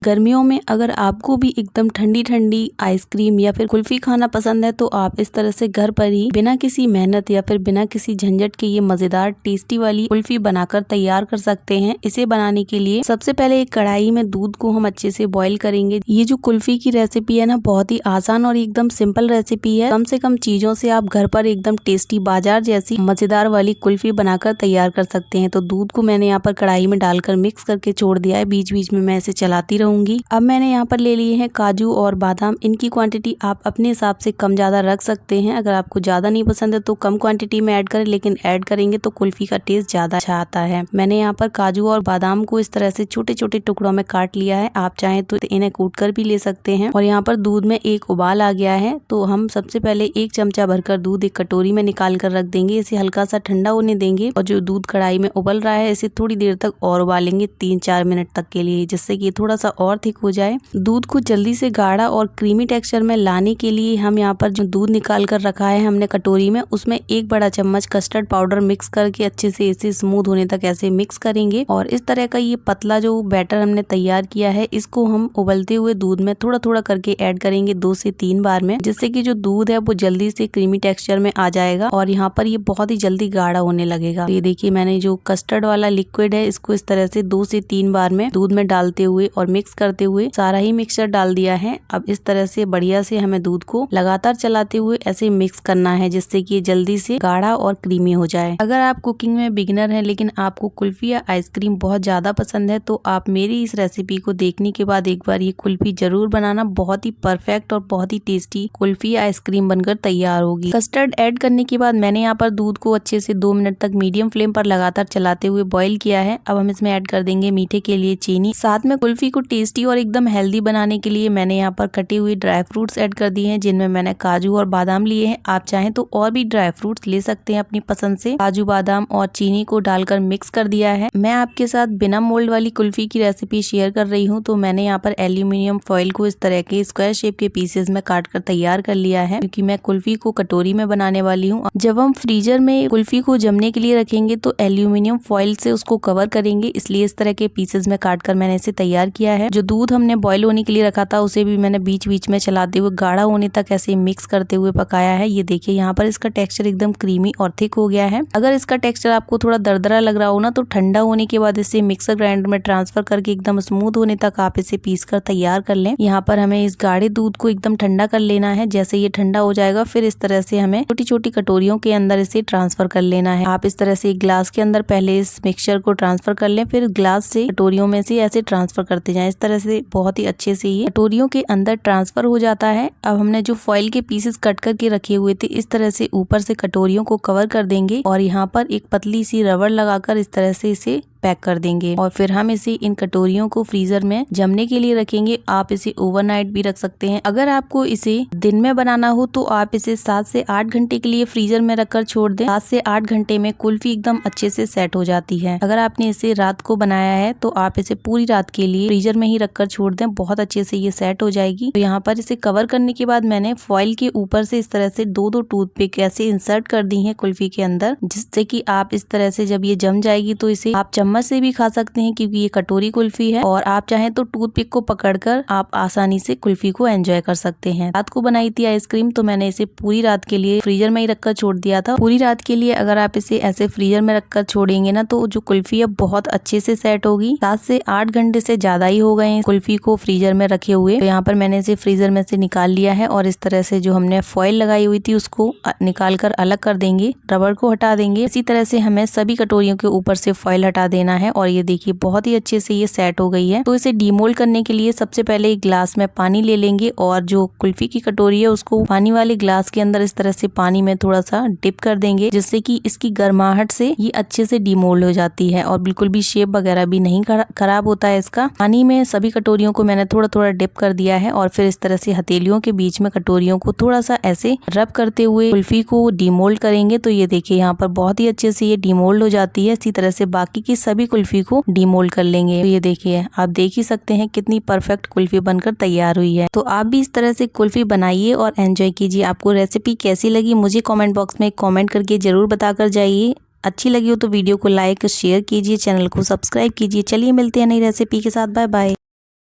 गर्मियों में अगर आपको भी एकदम ठंडी ठंडी आइसक्रीम या फिर कुल्फी खाना पसंद है तो आप इस तरह से घर पर ही बिना किसी मेहनत या फिर बिना किसी झंझट के ये मजेदार टेस्टी वाली कुल्फी बनाकर तैयार कर सकते हैं। इसे बनाने के लिए सबसे पहले एक कढ़ाई में दूध को हम अच्छे से बॉईल करेंगे। ये जो कुल्फी की रेसिपी है ना, बहुत ही आसान और एकदम सिंपल रेसिपी है। कम से कम चीजों से आप घर पर एकदम टेस्टी बाजार जैसी मजेदार वाली कुल्फी बनाकर तैयार कर सकते हैं। तो दूध को मैंने यहाँ पर कढ़ाई में डालकर मिक्स करके छोड़ दिया है। बीच बीच में मैं इसे चलाती रहूंगी। अब मैंने यहाँ पर ले लिए हैं काजू और बादाम। इनकी क्वांटिटी आप अपने हिसाब से कम ज्यादा रख सकते हैं। अगर आपको ज्यादा नहीं पसंद है तो कम क्वांटिटी में ऐड करें, लेकिन ऐड करेंगे तो कुल्फी का टेस्ट ज्यादा अच्छा आता है। मैंने यहाँ पर काजू और बादाम को इस तरह से छोटे छोटे टुकड़ों में काट लिया है। आप चाहें तो इन्हें कूट कर भी ले सकते हैं। और यहाँ पर दूध में एक उबाल आ गया है, तो हम सबसे पहले 1 चमचा भरकर दूध एक कटोरी में निकाल कर रख देंगे। इसे हल्का सा ठंडा होने देंगे और जो दूध कढ़ाई में उबल रहा है इसे थोड़ी देर तक और उबालेंगे, 3-4 मिनट तक के लिए, जिससे कि थोड़ा सा और थिक हो जाए। दूध को जल्दी से गाढ़ा और क्रीमी टेक्सचर में लाने के लिए हम यहाँ पर जो दूध निकाल कर रखा है हमने कटोरी में, उसमें 1 बड़ा चम्मच कस्टर्ड पाउडर मिक्स करके अच्छे से इसे स्मूथ होने तक ऐसे मिक्स करेंगे। और इस तरह का ये पतला जो बैटर हमने तैयार किया है, इसको हम उबलते हुए दूध में थोड़ा थोड़ा करके ऐड करेंगे 2 से 3 बार में, जिससे कि जो दूध है वो जल्दी से क्रीमी टेक्सचर में आ जाएगा और यहाँ पर ये बहुत ही जल्दी गाढ़ा होने लगेगा। ये देखिए, मैंने जो कस्टर्ड वाला लिक्विड है इसको इस तरह से 2 से 3 बार में दूध में डालते हुए और मिक्स करते हुए सारा ही मिक्सचर डाल दिया है। अब इस तरह से बढ़िया से हमें दूध को लगातार चलाते हुए ऐसे मिक्स करना है, जिससे कि जल्दी से गाढ़ा और क्रीमी हो जाए। अगर आप कुकिंग में बिगिनर हैं लेकिन आपको कुल्फी या आइसक्रीम बहुत ज्यादा पसंद है तो आप मेरी इस रेसिपी को देखने के बाद एक बार ये कुल्फी जरूर बनाना। बहुत ही परफेक्ट और बहुत ही टेस्टी कुल्फी या आइसक्रीम बनकर तैयार होगी। कस्टर्ड ऐड करने के बाद मैंने यहाँ पर दूध को अच्छे से 2 मिनट तक मीडियम फ्लेम पर लगातार चलाते हुए बॉईल किया है। अब हम इसमें ऐड कर देंगे मीठे के लिए चीनी। साथ में कुल्फी को टेस्टी और एकदम हेल्दी बनाने के लिए मैंने यहाँ पर कटी हुई ड्राई फ्रूट्स ऐड कर दिए हैं, जिनमें मैंने काजू और बादाम लिए हैं। आप चाहें तो और भी ड्राई फ्रूट्स ले सकते हैं अपनी पसंद से। काजू बादाम और चीनी को डालकर मिक्स कर दिया है। मैं आपके साथ बिना मोल्ड वाली कुल्फी की रेसिपी शेयर कर रही हूँ, तो मैंने यहाँ पर एल्यूमिनियम फॉइल को इस तरह के स्क्वायर शेप के पीसेस में काट कर तैयार कर लिया है, क्योंकि मैं कुल्फी को कटोरी में बनाने वाली हूँ। जब हम फ्रीजर में कुल्फी को जमने के लिए रखेंगे तो एल्यूमिनियम फॉइल से उसको कवर करेंगे, इसलिए इस तरह के पीसेस में काट कर मैंने इसे तैयार किया है। जो दूध हमने बॉईल होने के लिए रखा था उसे भी मैंने बीच बीच में चलाते हुए गाढ़ा होने तक ऐसे मिक्स करते हुए पकाया है। ये देखिए, यहाँ पर इसका टेक्सचर एकदम क्रीमी और थिक हो गया है। अगर इसका टेक्सचर आपको थोड़ा दरदरा लग रहा हो ना, तो ठंडा होने के बाद इसे मिक्सर ग्राइंडर में ट्रांसफर करके एकदम स्मूथ होने तक आप इसे पीस कर तैयार कर लें। यहाँ पर हमें इस गाढ़े दूध को एकदम ठंडा कर लेना है। जैसे ये ठंडा हो जाएगा फिर इस तरह से हमें छोटी छोटी कटोरियों के अंदर इसे ट्रांसफर कर लेना है। आप इस तरह से एक ग्लास के अंदर पहले इस मिक्सचर को ट्रांसफर कर लें, फिर ग्लास से कटोरियों में से ऐसे ट्रांसफर करते जाएं। इस तरह से बहुत ही अच्छे से ये कटोरियों के अंदर ट्रांसफर हो जाता है। अब हमने जो फॉइल के पीसेस कट करके रखे हुए थे, इस तरह से ऊपर से कटोरियों को कवर कर देंगे और यहाँ पर एक पतली सी रबड़ लगाकर इस तरह से इसे पैक कर देंगे। और फिर हम इसे इन कटोरियों को फ्रीजर में जमने के लिए रखेंगे। आप इसे ओवरनाइट भी रख सकते हैं। अगर आपको इसे दिन में बनाना हो तो आप इसे 7 से 8 घंटे के लिए फ्रीजर में रखकर छोड़ दें। 7 से 8 घंटे में कुल्फी एकदम अच्छे से सेट हो जाती है। अगर आपने इसे रात को बनाया है तो आप इसे पूरी रात के लिए फ्रीजर में ही रखकर छोड़ दें, बहुत अच्छे से ये सेट हो जाएगी। तो यहाँ पर इसे कवर करने के बाद मैंने फॉइल के ऊपर से इस तरह से 2-2 टूथपिक ऐसे इंसर्ट कर दी है कुल्फी के अंदर, जिससे कि आप इस तरह से जब ये जम जाएगी तो इसे आप चम्मच से भी खा सकते हैं, क्योंकि ये कटोरी कुल्फी है। और आप चाहें तो टूथपिक को पकड़कर आप आसानी से कुल्फी को एंजॉय कर सकते हैं। रात को बनाई थी आइसक्रीम, तो मैंने इसे पूरी रात के लिए फ्रीजर में ही रखकर छोड़ दिया था। पूरी रात के लिए अगर आप इसे ऐसे फ्रीजर में रखकर छोड़ेंगे ना, तो जो कुल्फी है बहुत अच्छे से सेट होगी। 7 से 8 घंटे से ज्यादा ही हो गए कुल्फी को फ्रीजर में रखे हुए। तो यहाँ पर मैंने इसे फ्रीजर में से निकाल लिया है और इस तरह से जो हमने फॉइल लगाई हुई थी उसको निकाल कर अलग कर देंगे, रबड़ को हटा देंगे। इसी तरह से हमें सभी कटोरियों के ऊपर से फॉइल हटा देना है। और ये देखिए, बहुत ही अच्छे से ये सेट हो गई है। तो इसे डीमोल्ड करने के लिए सबसे पहले एक ग्लास में पानी ले लेंगे और जो कुल्फी की कटोरी है उसको पानी वाले ग्लास के अंदर इस तरह से पानी में थोड़ा सा डिप कर देंगे, जिससे कि इसकी गर्माहट से ये अच्छे से डीमोल्ड हो जाती है और बिल्कुल भी शेप वगैरह भी नहीं खराब होता है इसका। पानी में सभी कटोरियों को मैंने थोड़ा थोड़ा डिप कर दिया है और फिर इस तरह से हथेलियों के बीच में कटोरियों को थोड़ा सा ऐसे रब करते हुए कुल्फी को डीमोल्ड करेंगे। तो ये देखिए, यहाँ पर बहुत ही अच्छे से ये डीमोल्ड हो जाती है। इसी तरह से बाकी की सभी कुल्फी को डीमोल्ड कर लेंगे। तो ये देखिए, आप देख ही सकते हैं कितनी परफेक्ट कुल्फी बनकर तैयार हुई है। तो आप भी इस तरह से कुल्फी बनाइए और एंजॉय कीजिए। आपको रेसिपी कैसी लगी मुझे कमेंट बॉक्स में कमेंट करके जरूर बताकर जाइए। अच्छी लगी हो तो वीडियो को लाइक शेयर कीजिए, चैनल को सब्सक्राइब कीजिए। चलिए मिलते हैं नई रेसिपी के साथ। Bye bye.